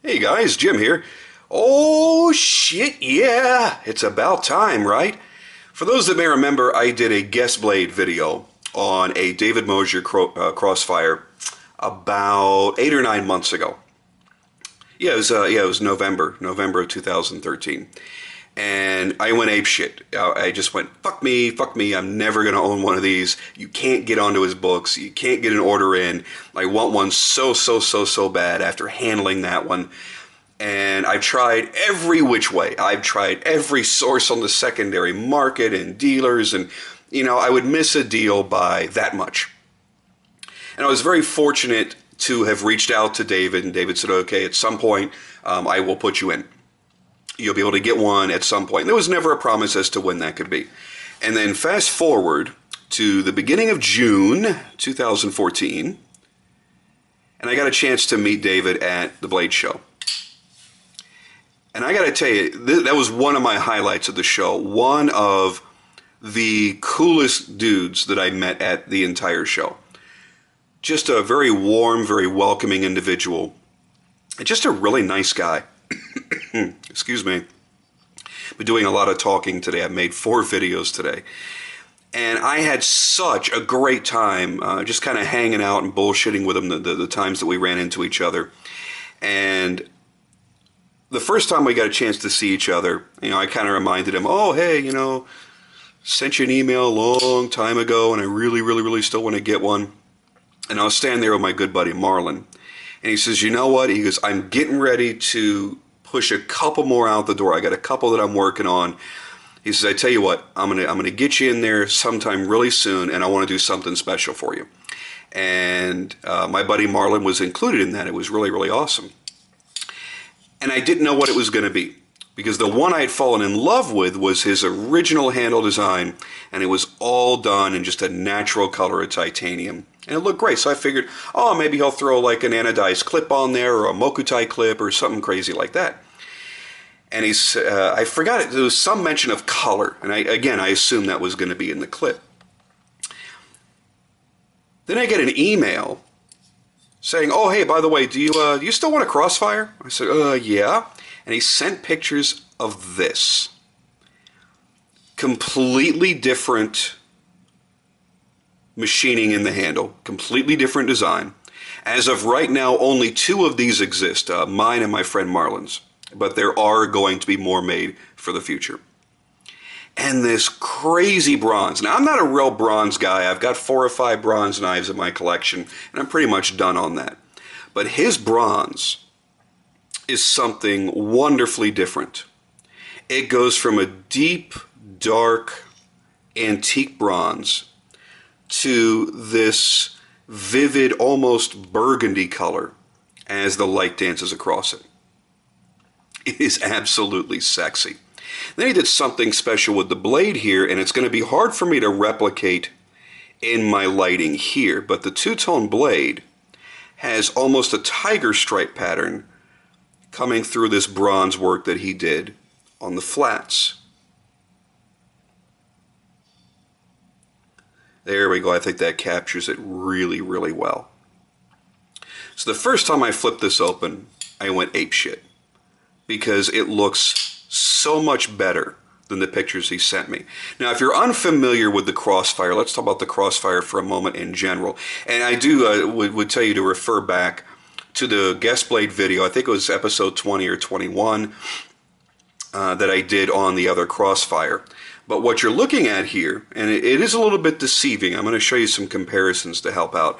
Hey guys, Jim here. Oh shit, yeah, it's about time, right? For those that may remember, I did a guest blade video on a David Mosier Crossfire about 8 or 9 months ago. It was November of 2013. And I went apeshit. I just went, fuck me, I'm never going to own one of these. You can't get onto his books. You can't get an order in. I want one so bad after handling that one. And I've tried every which way. I've tried every source on the secondary market and dealers, and, I would miss a deal by that much. And I was very fortunate to have reached out to David, and David said, okay, at some point, I will put you in. You'll be able to get one at some point. And there was never a promise as to when that could be. And then fast forward to the beginning of June 2014, and I got a chance to meet David at the Blade Show. And I got to tell you, that was one of my highlights of the show. One of the coolest dudes that I met at the entire show. Just a very warm, very welcoming individual. And just a really nice guy. Excuse me. Been doing a lot of talking today. I've made 4 videos today. And I had such a great time just kind of hanging out and bullshitting with him the times that we ran into each other. And the first time we got a chance to see each other, I kind of reminded him, oh, hey, sent you an email a long time ago, and I really still want to get one. And I was standing there with my good buddy Marlon. And he says, you know what? He goes, I'm getting ready to push a couple more out the door. I got a couple that I'm working on. He says, I tell you what, I'm gonna get you in there sometime really soon, and I want to do something special for you. And my buddy Marlon was included in that. It was really awesome. And I didn't know what it was going to be, because the one I had fallen in love with was his original handle design, and it was all done in just a natural color of titanium. And it looked great, so I figured, oh, maybe he'll throw like an anodized clip on there, or a Mokutai clip, or something crazy like that. And I forgot it, there was some mention of color, and I assumed that was going to be in the clip. Then I get an email saying, oh, hey, by the way, do you still want a Crossfire? I said, yeah. And he sent pictures of this. Completely different machining in the handle, completely different design. As of right now, only 2 of these exist, mine and my friend Marlon's. But there are going to be more made for the future. And this crazy bronze. Now, I'm not a real bronze guy. I've got 4 or 5 bronze knives in my collection, and I'm pretty much done on that. But his bronze is something wonderfully different. It goes from a deep, dark, antique bronze to this vivid, almost burgundy color as the light dances across it. It is absolutely sexy. Then he did something special with the blade here, and it's going to be hard for me to replicate in my lighting here, but the two-tone blade has almost a tiger stripe pattern coming through this bronze work that he did on the flats. There we go. I think that captures it really well. So the first time I flipped this open, I went apeshit, because it looks so much better than the pictures he sent me. Now, if you're unfamiliar with the Crossfire, let's talk about the Crossfire for a moment in general. And I do would tell you to refer back to the guest blade video. I think it was episode 20 or 21 that I did on the other Crossfire. But what you're looking at here, and it is a little bit deceiving. I'm going to show you some comparisons to help out.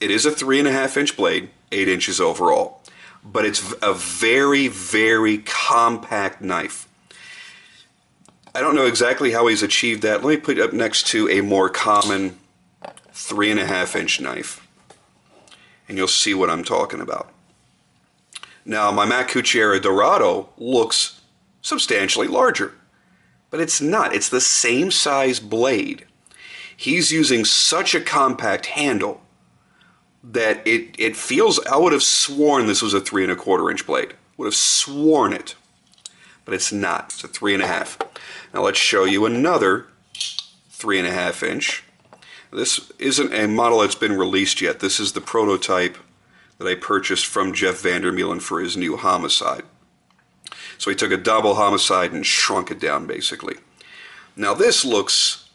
It is a 3.5-inch blade, 8 inches overall. But it's a very compact knife. I don't know exactly how he's achieved that. Let me put it up next to a more common 3.5-inch knife, and you'll see what I'm talking about. Now, my Mac Cuchara Dorado looks substantially larger, but it's not. It's the same size blade. He's using such a compact handle that it feels, I would have sworn this was a 3.25-inch blade. Would have sworn it. But it's not. It's a 3.5. Now let's show you another 3.5-inch. This isn't a model that's been released yet. This is the prototype that I purchased from Jeff Vandermeulen for his new Homicide. So he took a double Homicide and shrunk it down, basically. Now this looks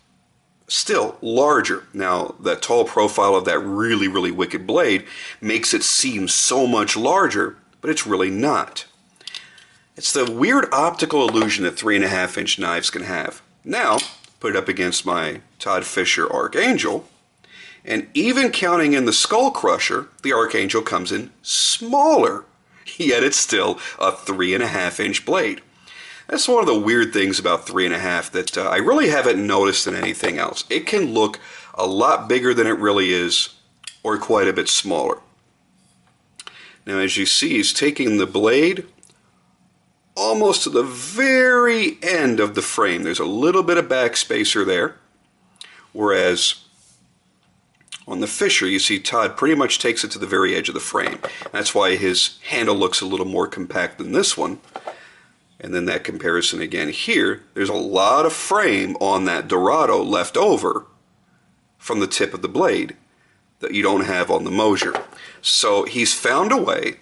still larger. Now that tall profile of that really, really wicked blade makes it seem so much larger, but it's really not. It's the weird optical illusion that 3.5-inch knives can have. Now, put it up against my Todd Fisher Archangel, and even counting in the Skull Crusher, the Archangel comes in smaller, yet it's still a 3.5-inch blade. That's one of the weird things about 3.5 that I really haven't noticed in anything else. It can look a lot bigger than it really is, or quite a bit smaller. Now, as you see, he's taking the blade almost to the very end of the frame. There's a little bit of backspacer there, whereas on the Fisher, you see Todd pretty much takes it to the very edge of the frame. That's why his handle looks a little more compact than this one. And then that comparison again here, there's a lot of frame on that Dorado left over from the tip of the blade that you don't have on the Mosier. So he's found a way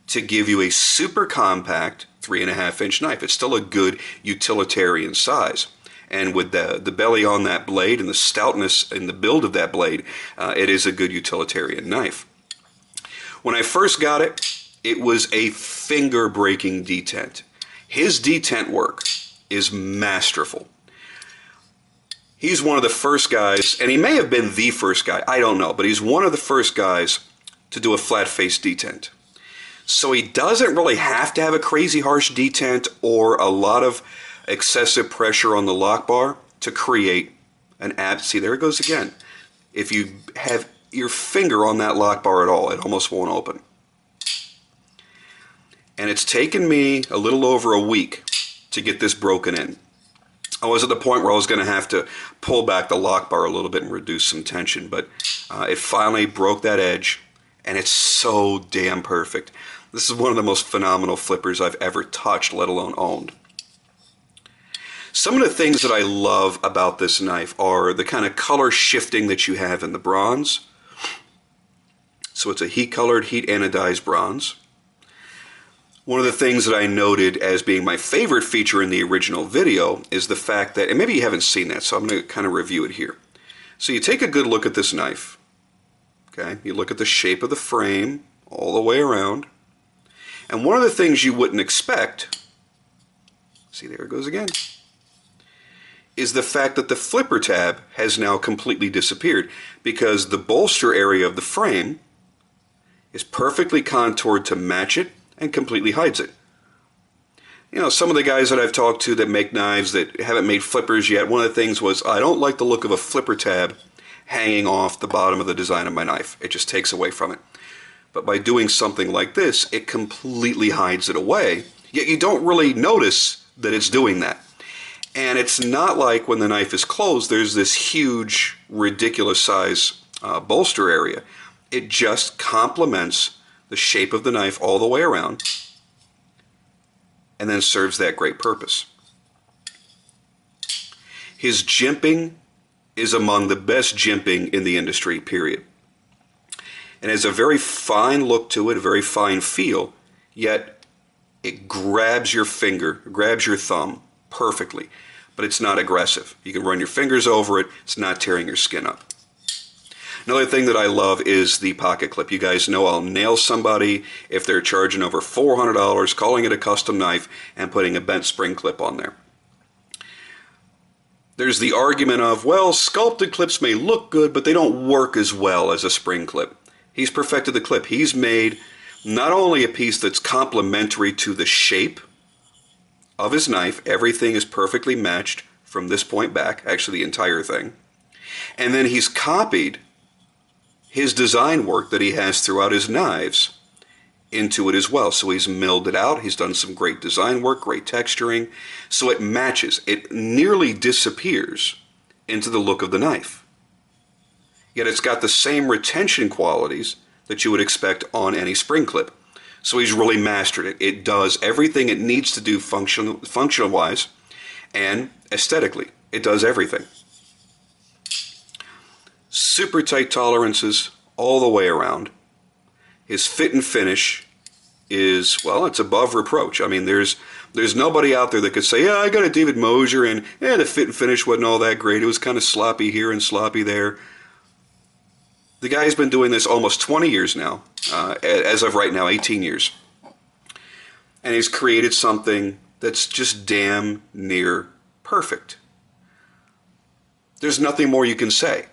to give you a super compact 3.5-inch knife. It's still a good utilitarian size. And with the belly on that blade and the stoutness in the build of that blade, it is a good utilitarian knife. When I first got it, it was a finger-breaking detent. His detent work is masterful. He's one of the first guys, and he may have been the first guy, I don't know, but he's one of the first guys to do a flat-face detent. So he doesn't really have to have a crazy harsh detent or a lot of excessive pressure on the lock bar to create an see, there it goes again. If you have your finger on that lock bar at all, it almost won't open. And it's taken me a little over a week to get this broken in. I was at the point where I was going to have to pull back the lock bar a little bit and reduce some tension, but it finally broke that edge, and it's so damn perfect. This is one of the most phenomenal flippers I've ever touched, let alone owned. Some of the things that I love about this knife are the kind of color shifting that you have in the bronze. So it's a heat-colored, heat-anodized bronze. One of the things that I noted as being my favorite feature in the original video is the fact that, and maybe you haven't seen that, so I'm going to kind of review it here. So you take a good look at this knife. Okay, you look at the shape of the frame all the way around. And one of the things you wouldn't expect, see there it goes again, is the fact that the flipper tab has now completely disappeared because the bolster area of the frame is perfectly contoured to match it and completely hides it. You know, some of the guys that I've talked to that make knives that haven't made flippers yet, one of the things was, I don't like the look of a flipper tab hanging off the bottom of the design of my knife. It just takes away from it. But by doing something like this, it completely hides it away, yet you don't really notice that it's doing that. And it's not like when the knife is closed, there's this huge, ridiculous size bolster area. It just complements the shape of the knife all the way around and then serves that great purpose. His jimping is among the best jimping in the industry, period. And has a very fine look to it, a very fine feel, yet it grabs your finger, grabs your thumb perfectly, but it's not aggressive. You can run your fingers over it, it's not tearing your skin up. Another thing that I love is the pocket clip. You guys know I'll nail somebody if they're charging over $400, calling it a custom knife, and putting a bent spring clip on there. There's the argument of, well, sculpted clips may look good, but they don't work as well as a spring clip. He's perfected the clip. He's made not only a piece that's complementary to the shape of his knife, everything is perfectly matched from this point back, actually the entire thing, and then he's copied his design work that he has throughout his knives into it as well. So he's milled it out, he's done some great design work, great texturing, so it matches. It nearly disappears into the look of the knife. Yet it's got the same retention qualities that you would expect on any spring clip. So he's really mastered it. It does everything it needs to do functional-wise, and aesthetically, it does everything. Super tight tolerances all the way around. His fit and finish is, well, it's above reproach. I mean, there's nobody out there that could say, yeah, I got a David Mosier, and yeah, the fit and finish wasn't all that great. It was kind of sloppy here and sloppy there. The guy's been doing this almost 20 years now, as of right now, 18 years. And he's created something that's just damn near perfect. There's nothing more you can say.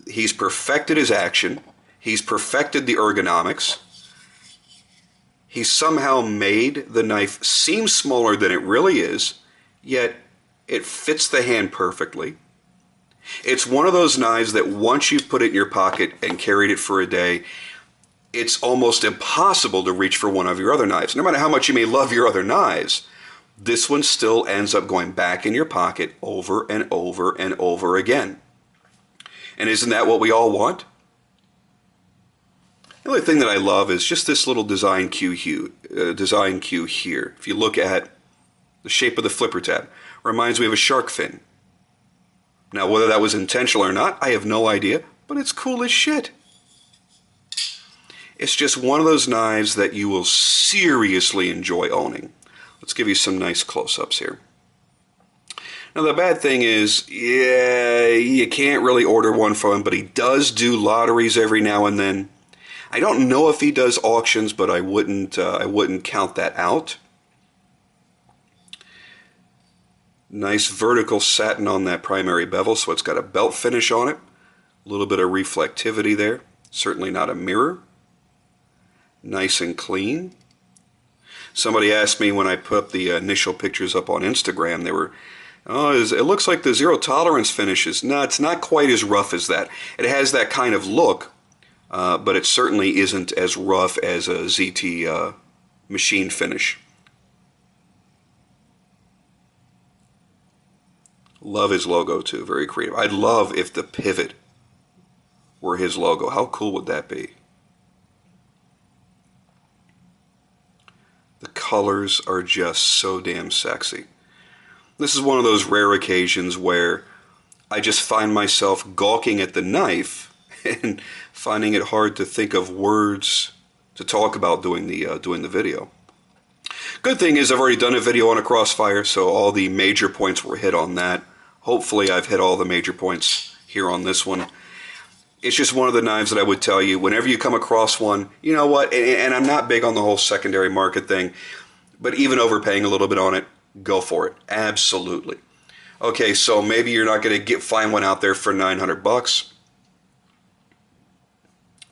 He's perfected his action. He's perfected the ergonomics. He's somehow made the knife seem smaller than it really is, yet it fits the hand perfectly. It's one of those knives that once you've put it in your pocket and carried it for a day, it's almost impossible to reach for one of your other knives. No matter how much you may love your other knives, this one still ends up going back in your pocket over and over and over again. And isn't that what we all want? The only thing that I love is just this little design cue here. If you look at the shape of the flipper tab, reminds me of a shark fin. Now, whether that was intentional or not, I have no idea, but it's cool as shit. It's just one of those knives that you will seriously enjoy owning. Let's give you some nice close-ups here. Now, the bad thing is, yeah, you can't really order one from him, but he does do lotteries every now and then. I don't know if he does auctions, but I wouldn't count that out. Nice vertical satin on that primary bevel, so it's got a belt finish on it. A little bit of reflectivity there. Certainly not a mirror. Nice and clean. Somebody asked me when I put the initial pictures up on Instagram, they were, oh, it looks like the zero tolerance finishes. No, it's not quite as rough as that. It has that kind of look, but it certainly isn't as rough as a ZT machine finish. Love his logo too, very creative. I'd love if the pivot were his logo. How cool would that be? The colors are just so damn sexy. This is one of those rare occasions where I just find myself gawking at the knife and finding it hard to think of words to talk about doing the video. Good thing is I've already done a video on a Crossfire, so all the major points were hit on that. Hopefully I've hit all the major points here on this one. It's just one of the knives that I would tell you, whenever you come across one, you know what, and I'm not big on the whole secondary market thing, but even overpaying a little bit on it, go for it. Absolutely. Okay, so maybe you're not going to find one out there for 900 bucks.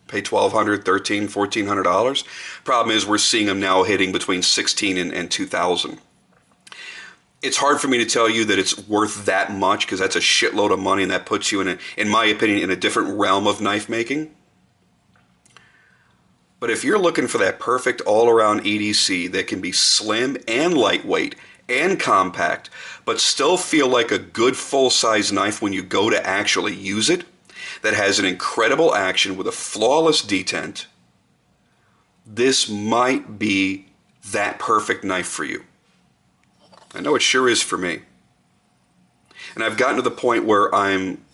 Pay $1,200, $1,300, $1,400. Problem is we're seeing them now hitting between $1,600 and $2,000. It's hard for me to tell you that it's worth that much because that's a shitload of money and that puts you in my opinion, in a different realm of knife making. But if you're looking for that perfect all-around EDC that can be slim and lightweight and compact, but still feel like a good full-size knife when you go to actually use it, that has an incredible action with a flawless detent, this might be that perfect knife for you. I know it sure is for me. And I've gotten to the point where I'm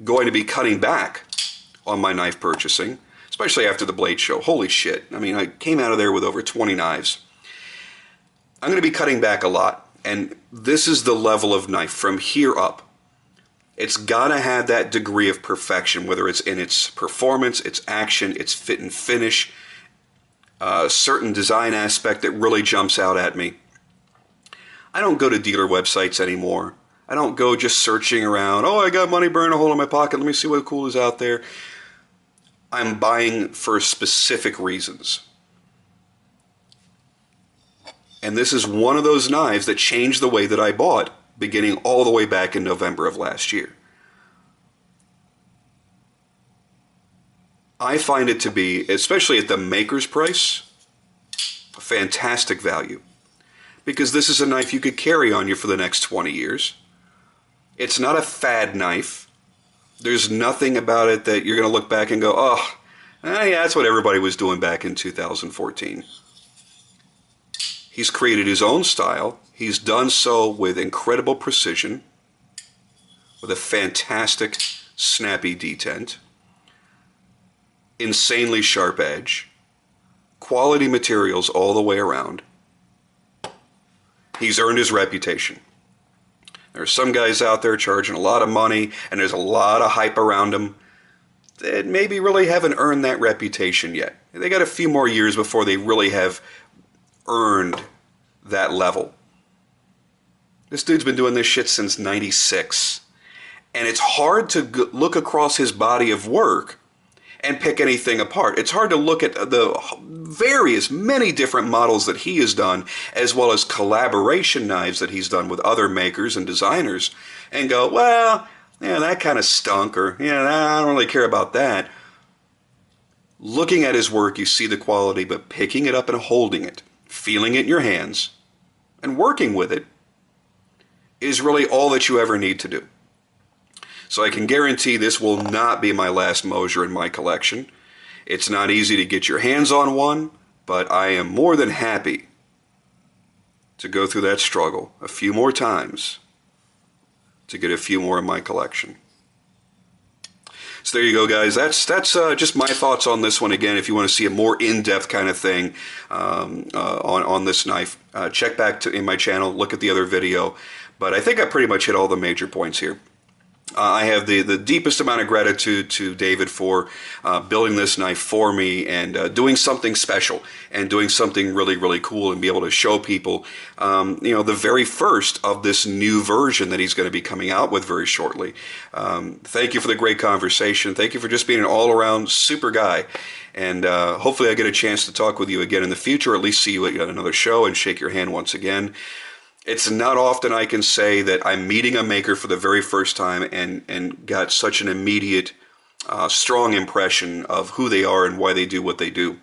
going to be cutting back on my knife purchasing, especially after the Blade Show. Holy shit. I mean, I came out of there with over 20 knives. I'm going to be cutting back a lot. And this is the level of knife from here up. It's got to have that degree of perfection, whether it's in its performance, its action, its fit and finish, a certain design aspect that really jumps out at me. I don't go to dealer websites anymore. I don't go just searching around, oh, I got money burning a hole in my pocket, let me see what cool is out there. I'm buying for specific reasons. And this is one of those knives that changed the way that I bought, beginning all the way back in November of last year. I find it to be, especially at the maker's price, a fantastic value. Because this is a knife you could carry on you for the next 20 years. It's not a fad knife. There's nothing about it that you're going to look back and go, oh, yeah, that's what everybody was doing back in 2014. He's created his own style. He's done so with incredible precision, with a fantastic snappy detent, insanely sharp edge, quality materials all the way around, he's earned his reputation. There are some guys out there charging a lot of money, and there's a lot of hype around them that maybe really haven't earned that reputation yet. They got a few more years before they really have earned that level. This dude's been doing this shit since '96. And it's hard to look across his body of work and pick anything apart. It's hard to look at the many different models that he has done, as well as collaboration knives that he's done with other makers and designers, and go, well, yeah, that kind of stunk, or, yeah, I don't really care about that. Looking at his work, you see the quality, but picking it up and holding it, feeling it in your hands, and working with it is really all that you ever need to do. So I can guarantee this will not be my last Mosier in my collection. It's not easy to get your hands on one, but I am more than happy to go through that struggle a few more times to get a few more in my collection. So there you go, guys. That's just my thoughts on this one. Again, if you want to see a more in-depth kind of thing on this knife, check back in my channel, look at the other video. But I think I pretty much hit all the major points here. I have the deepest amount of gratitude to David for building this knife for me and doing something special and doing something really, really cool and be able to show people, the very first of this new version that he's going to be coming out with very shortly. Thank you for the great conversation. Thank you for just being an all-around super guy. And hopefully I get a chance to talk with you again in the future, or at least see you at another show and shake your hand once again. It's not often I can say that I'm meeting a maker for the very first time and got such an immediate, strong impression of who they are and why they do what they do.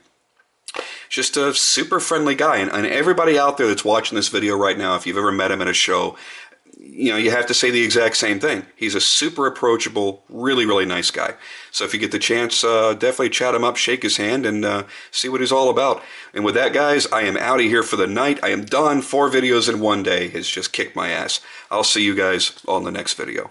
Just a super friendly guy. And everybody out there that's watching this video right now, if you've ever met him at a show, you have to say the exact same thing. He's a super approachable, really, really nice guy. So if you get the chance, definitely chat him up, shake his hand, and see what he's all about. And with that, guys, I am out of here for the night. I am done. 4 videos in one day has just kicked my ass. I'll see you guys on the next video.